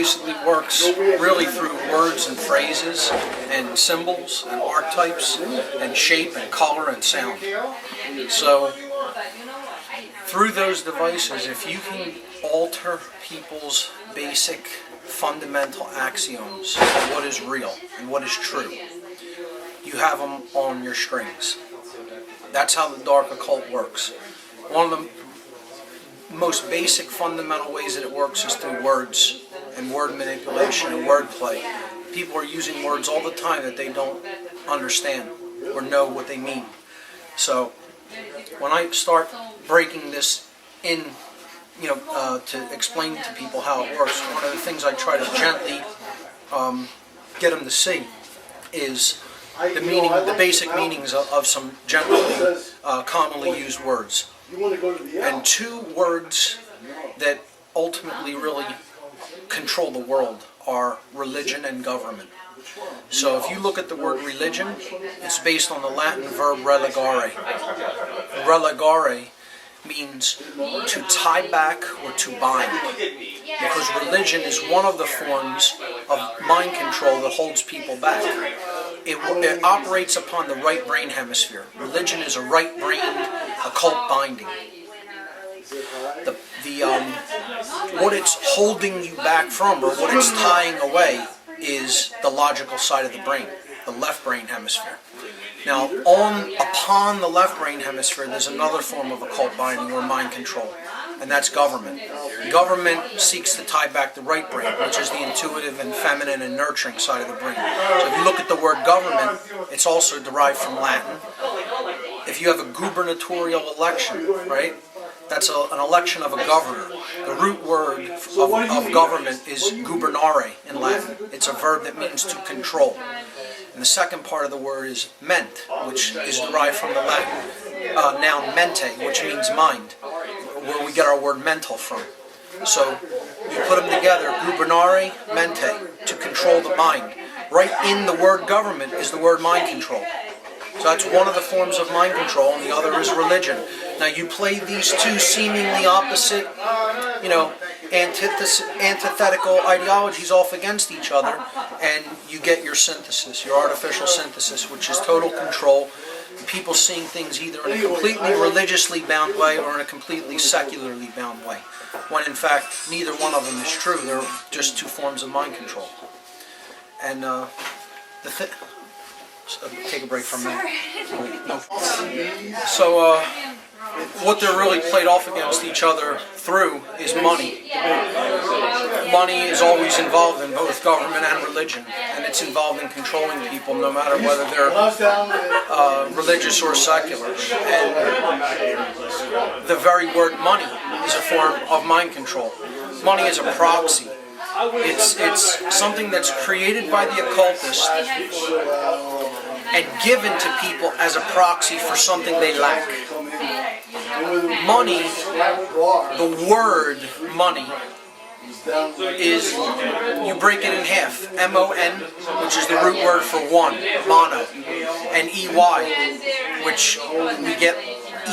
basically works really through words and phrases and symbols and archetypes and shape and color and sound. So through those devices, if you can alter people's basic fundamental axioms of what is real and what is true, you have them on your strings. That's how the dark occult works. One of the most basic fundamental ways that it works is through words and word manipulation and wordplay. People are using words all the time that they don't understand or know what they mean. So when I start breaking this in, to explain to people how it works, one of the things I try to gently get them to see is the meaning, the basic meanings of some generally commonly used words. And two words that ultimately really control the world are religion and government. So if you look at the word religion, it's based on the Latin verb religare. Religare means to tie back or to bind, because religion is one of the forms of mind control that holds people back. It operates upon the right brain hemisphere. Religion is a right-brained occult binding. What it's holding you back from, or what it's tying away, is the logical side of the brain, the left brain hemisphere. Now, upon the left brain hemisphere, there's another form of occult binding or mind control, and that's government. Government seeks to tie back the right brain, which is the intuitive and feminine and nurturing side of the brain. So if you look at the word government, it's also derived from Latin. If you have a gubernatorial election, right, that's an election of a governor. The root word of government is gubernare in Latin. It's a verb that means to control. And the second part of the word is ment, which is derived from the Latin noun mente, which means mind, where we get our word mental from. So you put them together, gubernare, mente, to control the mind. Right in the word government is the word mind control. So that's one of the forms of mind control, and the other is religion. Now you play these two seemingly opposite, antithetical ideologies off against each other, and you get your synthesis, your artificial synthesis, which is total control. People seeing things either in a completely religiously bound way or in a completely secularly bound way, when in fact neither one of them is true. They're just two forms of mind control. And take a break from that. So what they're really played off against each other through is money. Money is always involved in both government and religion, and it's involved in controlling people no matter whether they're religious or secular. And the very word money is a form of mind control. Money is a proxy. It's something that's created by the occultist and given to people as a proxy for something they lack. Money, the word money, is, you break it in half. M-O-N, which is the root word for one, mono, and E-Y, which we get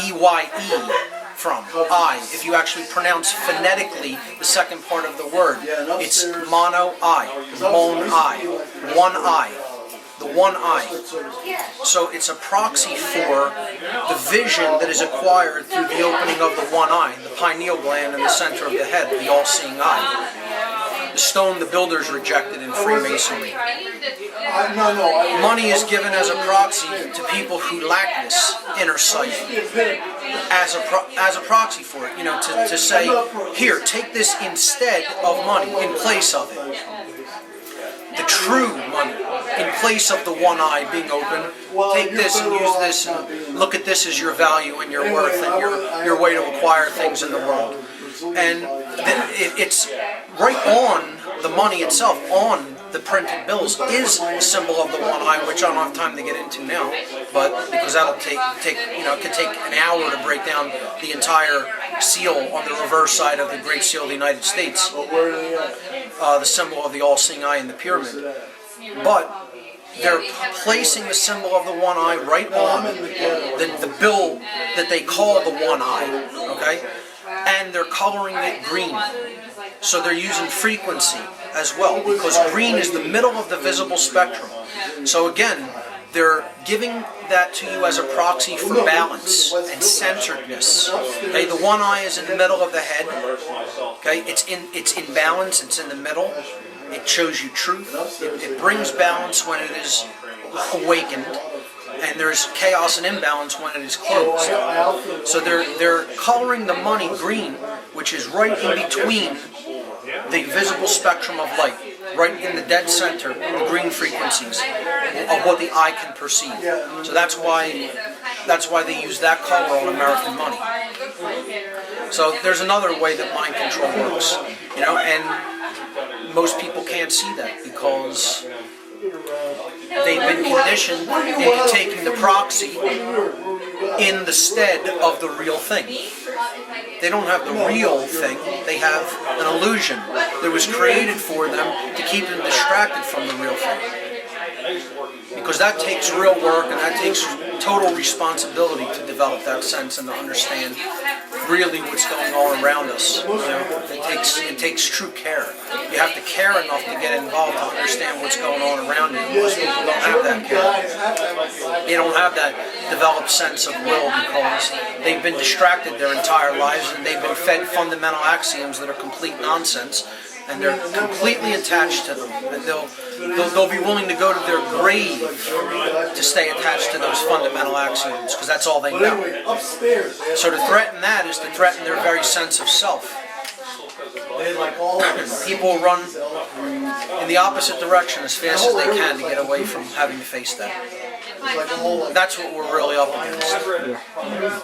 E-Y-E from, I. If you actually pronounce phonetically the second part of the word, it's mono-I, mon-I, one eye. The one eye. So it's a proxy for the vision that is acquired through the opening of the one eye, the pineal gland in the center of the head, the all-seeing eye. The stone the builders rejected in Freemasonry. Money is given as a proxy to people who lack this inner sight, as a proxy for it, to say, here, take this instead of money, in place of it. The true money, in place of the one eye being open, take this and use this and look at this as your value and your worth and your way to acquire things in the world. And it's right on the money itself, on the printed bills, is a symbol of the one eye, which I don't have time to get into now, but because that'll take it could take an hour to break down the entire seal on the reverse side of the Great Seal of the United States, the symbol of the all-seeing eye in the pyramid. But they're placing the symbol of the one eye right on the bill that they call the one eye, okay? And they're coloring it green. So they're using frequency as well, because green is the middle of the visible spectrum. So again, they're giving that to you as a proxy for balance and centeredness. Okay, the one eye is in the middle of the head. Okay, it's in balance. It's in the middle. It shows you truth. It brings balance when it is awakened, and there's chaos and imbalance when it is closed. So they're coloring the money green, which is right in between the visible spectrum of light, right in the dead center, the green frequencies of what the eye can perceive. So that's why they use that color on American money. So there's another way that mind control works, and most people can't see that because they've been conditioned into taking the proxy in the stead of the real thing. They don't have the real thing, they have an illusion that was created for them to keep them distracted from the real thing. Because that takes real work, and that takes total responsibility to develop that sense and to understand really what's going on around us. It takes true care. You have to care enough to get involved to understand what's going on around you. Most people don't have that care. They don't have that developed sense of will because they've been distracted their entire lives, and they've been fed fundamental axioms that are complete nonsense, and they're completely attached to them. And they'll be willing to go to their grave to stay attached to those fundamental axioms because that's all they know. So to threaten that is to threaten their very sense of self. People run in the opposite direction as fast as they can to get away from having to face that. That's what we're really up against.